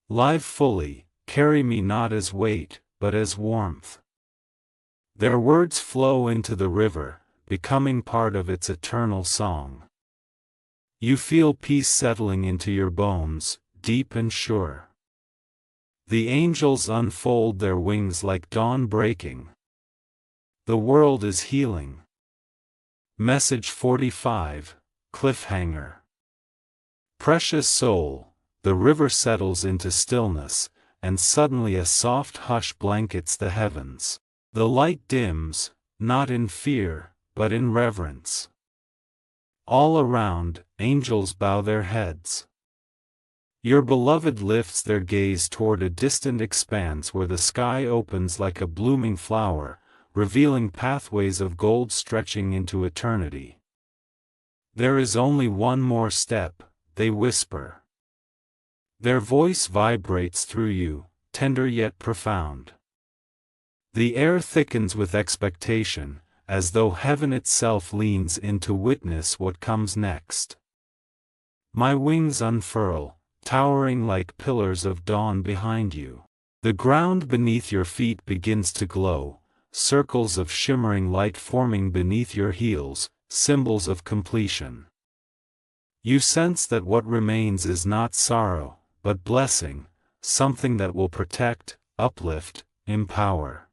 "Live fully, carry me not as weight, but as warmth." Their words flow into the river, becoming part of its eternal song. You feel peace settling into your bones, deep and sure. The angels unfold their wings like dawn breaking. The world is healing. Message 45, Cliffhanger. Precious soul, the river settles into stillness, and suddenly a soft hush blankets the heavens. The light dims, not in fear, but in reverence. All around, angels bow their heads. Your beloved lifts their gaze toward a distant expanse where the sky opens like a blooming flower, revealing pathways of gold stretching into eternity. "There is only one more step," they whisper. Their voice vibrates through you, tender yet profound. The air thickens with expectation, as though heaven itself leans in to witness what comes next. My wings unfurl, towering like pillars of dawn behind you. The ground beneath your feet begins to glow, circles of shimmering light forming beneath your heels, symbols of completion. You sense that what remains is not sorrow, but blessing, something that will protect, uplift, empower.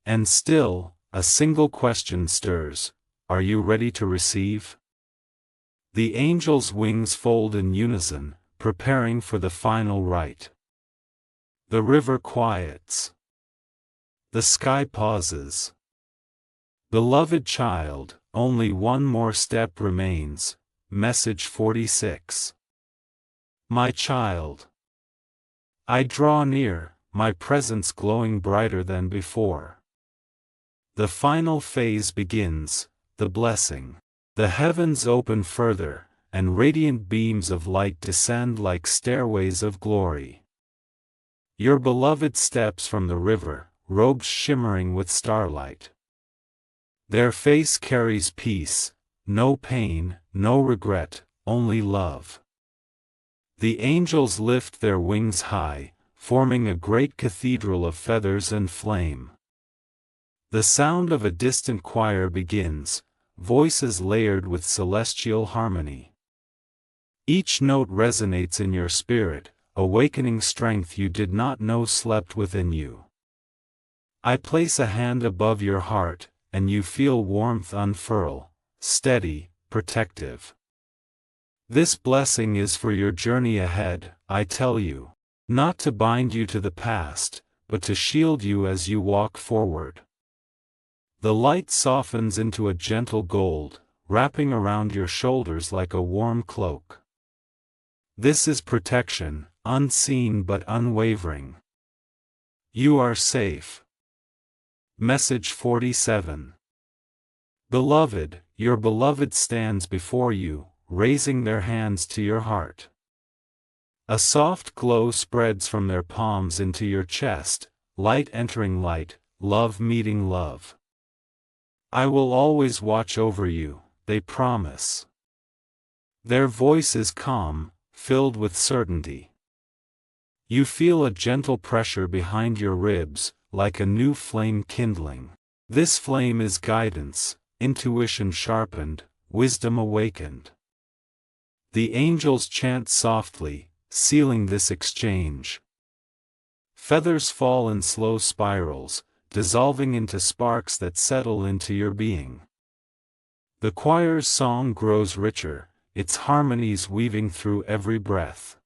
And still, a single question stirs: are you ready to receive? The angels' wings fold in unison, preparing for the final rite. The river quiets. The sky pauses. Beloved child, only one more step remains. Message 46. My child. I draw near, my presence glowing brighter than before. The final phase begins, the blessing. The heavens open further, and radiant beams of light descend like stairways of glory. Your beloved steps from the river, robes shimmering with starlight. Their face carries peace, no pain, no regret, only love. The angels lift their wings high, forming a great cathedral of feathers and flame. The sound of a distant choir begins, voices layered with celestial harmony. Each note resonates in your spirit, awakening strength you did not know slept within you. I place a hand above your heart, and you feel warmth unfurl, steady, protective. This blessing is for your journey ahead, I tell you, not to bind you to the past, but to shield you as you walk forward. The light softens into a gentle gold, wrapping around your shoulders like a warm cloak. This is protection, unseen but unwavering. You are safe. Message 47. Beloved, your beloved stands before you, raising their hands to your heart. A soft glow spreads from their palms into your chest, light entering light, love meeting love. I will always watch over you, they promise. Their voice is calm, filled with certainty. You feel a gentle pressure behind your ribs, like a new flame kindling. This flame is guidance, intuition sharpened, wisdom awakened. The angels chant softly, sealing this exchange. Feathers fall in slow spirals, dissolving into sparks that settle into your being. The choir's song grows richer, its harmonies weaving through every breath.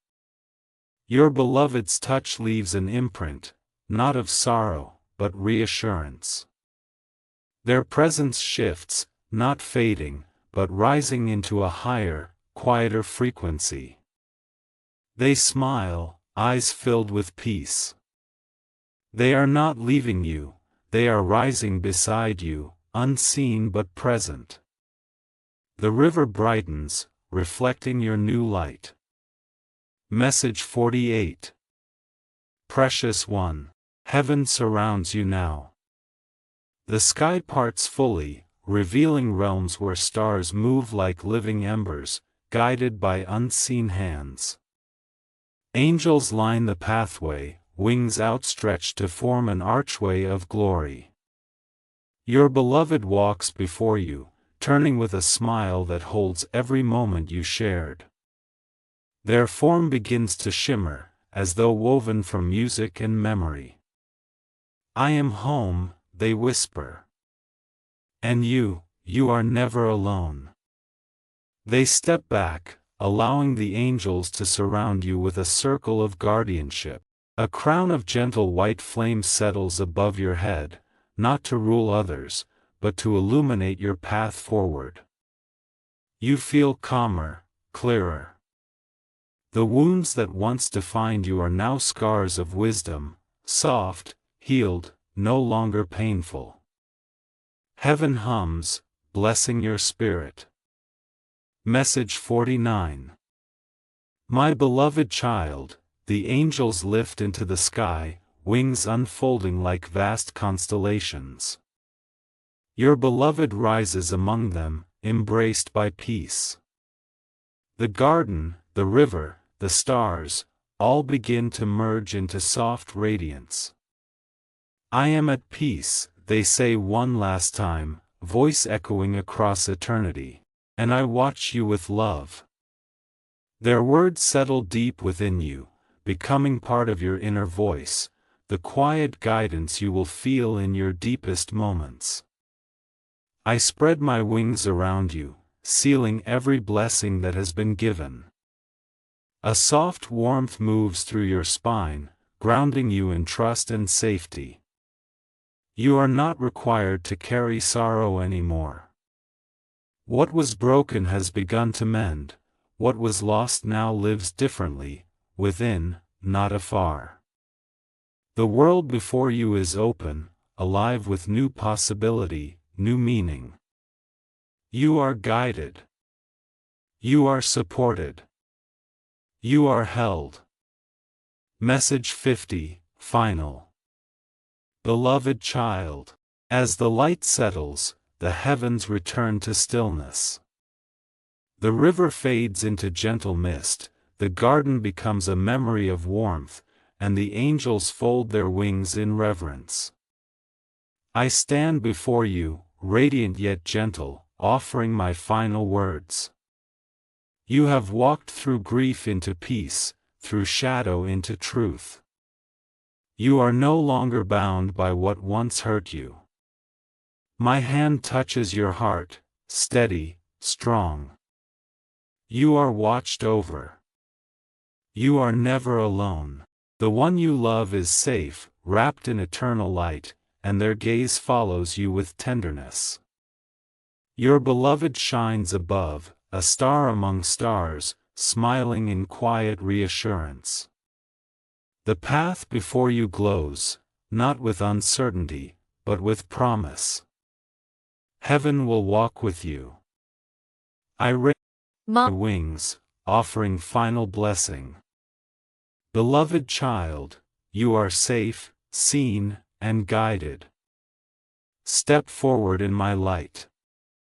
Your beloved's touch leaves an imprint, not of sorrow, but reassurance. Their presence shifts, not fading, but rising into a higher, quieter frequency. They smile, eyes filled with peace. They are not leaving you, they are rising beside you, unseen but present. The river brightens, reflecting your new light. Message 48. Precious One, heaven surrounds you now. The sky parts fully, revealing realms where stars move like living embers, guided by unseen hands. Angels line the pathway, wings outstretched to form an archway of glory. Your beloved walks before you, turning with a smile that holds every moment you shared. Their form begins to shimmer, as though woven from music and memory. I am home, they whisper. And you are never alone. They step back, allowing the angels to surround you with a circle of guardianship. A crown of gentle white flame settles above your head, not to rule others, but to illuminate your path forward. You feel calmer, clearer. The wounds that once defined you are now scars of wisdom, soft, healed, no longer painful. Heaven hums, blessing your spirit. Message 49. My beloved child, the angels lift into the sky, wings unfolding like vast constellations. Your beloved rises among them, embraced by peace. The garden, the river, the stars, all begin to merge into soft radiance. I am at peace, they say one last time, voice echoing across eternity, and I watch you with love. Their words settle deep within you, becoming part of your inner voice, the quiet guidance you will feel in your deepest moments. I spread my wings around you, sealing every blessing that has been given. A soft warmth moves through your spine, grounding you in trust and safety. You are not required to carry sorrow anymore. What was broken has begun to mend, what was lost now lives differently, within, not afar. The world before you is open, alive with new possibility, new meaning. You are guided. You are supported. You are held. Message 50, final. Beloved child, as the light settles, the heavens return to stillness. The river fades into gentle mist, the garden becomes a memory of warmth, and the angels fold their wings in reverence. I stand before you, radiant yet gentle, offering my final words. You have walked through grief into peace, through shadow into truth. You are no longer bound by what once hurt you. My hand touches your heart, steady, strong. You are watched over. You are never alone. The one you love is safe, wrapped in eternal light, and their gaze follows you with tenderness. Your beloved shines above, a star among stars, smiling in quiet reassurance. The path before you glows, not with uncertainty, but with promise. Heaven will walk with you. I raise my wings, offering final blessing. Beloved child, you are safe, seen, and guided. Step forward in my light.